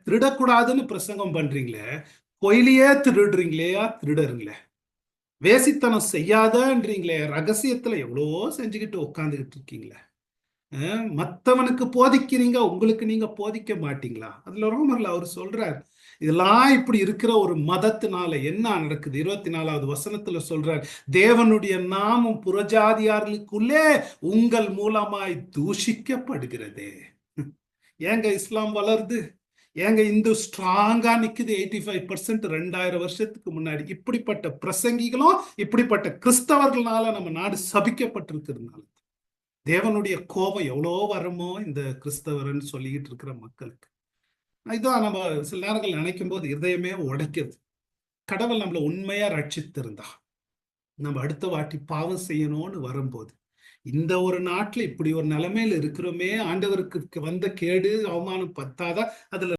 திருடக்கூடாதுன்னு பிரசங்கம் பண்றீங்களே, பொய்லியே திருடுறீங்களேயா திருடருங்களே. வேசித்தனம் செய்யாதன்றீங்களே, ரகசியத்துல எவ்வளோ செஞ்சுக்கிட்டு உட்காந்துக்கிட்டு இருக்கீங்களே. மற்றவனுக்கு போதிக்கிறீங்க, உங்களுக்கு நீங்க போதிக்க மாட்டீங்களா? அதுல ரோமர்ல அவர் சொல்றார், இதெல்லாம் இப்படி இருக்கிற ஒரு மதத்தினால என்ன நடக்குது? 24வது வசனத்துல சொல்றார், தேவனுடைய நாமம் புறஜாதியார்களுக்குள்ளே உங்கள் மூலமாய் தூஷிக்கப்படுகிறதே. ஏங்க இஸ்லாம் வளருது? ஏங்க இந்து ஸ்ட்ராங்கா நிக்குது? 85% 2000 வருஷத்துக்கு முன்னாடி இப்படிப்பட்ட பிரசங்கிகளும் இப்படிப்பட்ட கிறிஸ்தவர்களால நம்ம நாடு சபிக்கப்பட்டிருக்கிறதுனால தேவனுடைய கோபம் எவ்வளோ வருமோ இந்த கிறிஸ்தவர்ன்னு சொல்லிக்கிட்டு இருக்கிற மக்களுக்கு. இதான் நம்ம சில நேரங்கள் நினைக்கும் போது இதயமே உடைக்கிறது. கடவுள் நம்மளை உண்மையா ரட்சித்திருந்தா நம்ம அடுத்த வாட்டி பாவம் செய்யணும்னு வரும்போது, இந்த ஒரு நாட்டுல இப்படி ஒரு நிலைமையில இருக்கிறோமே, ஆண்டவருக்கு வந்த கேடு அவமானம் பத்தாதா அதுல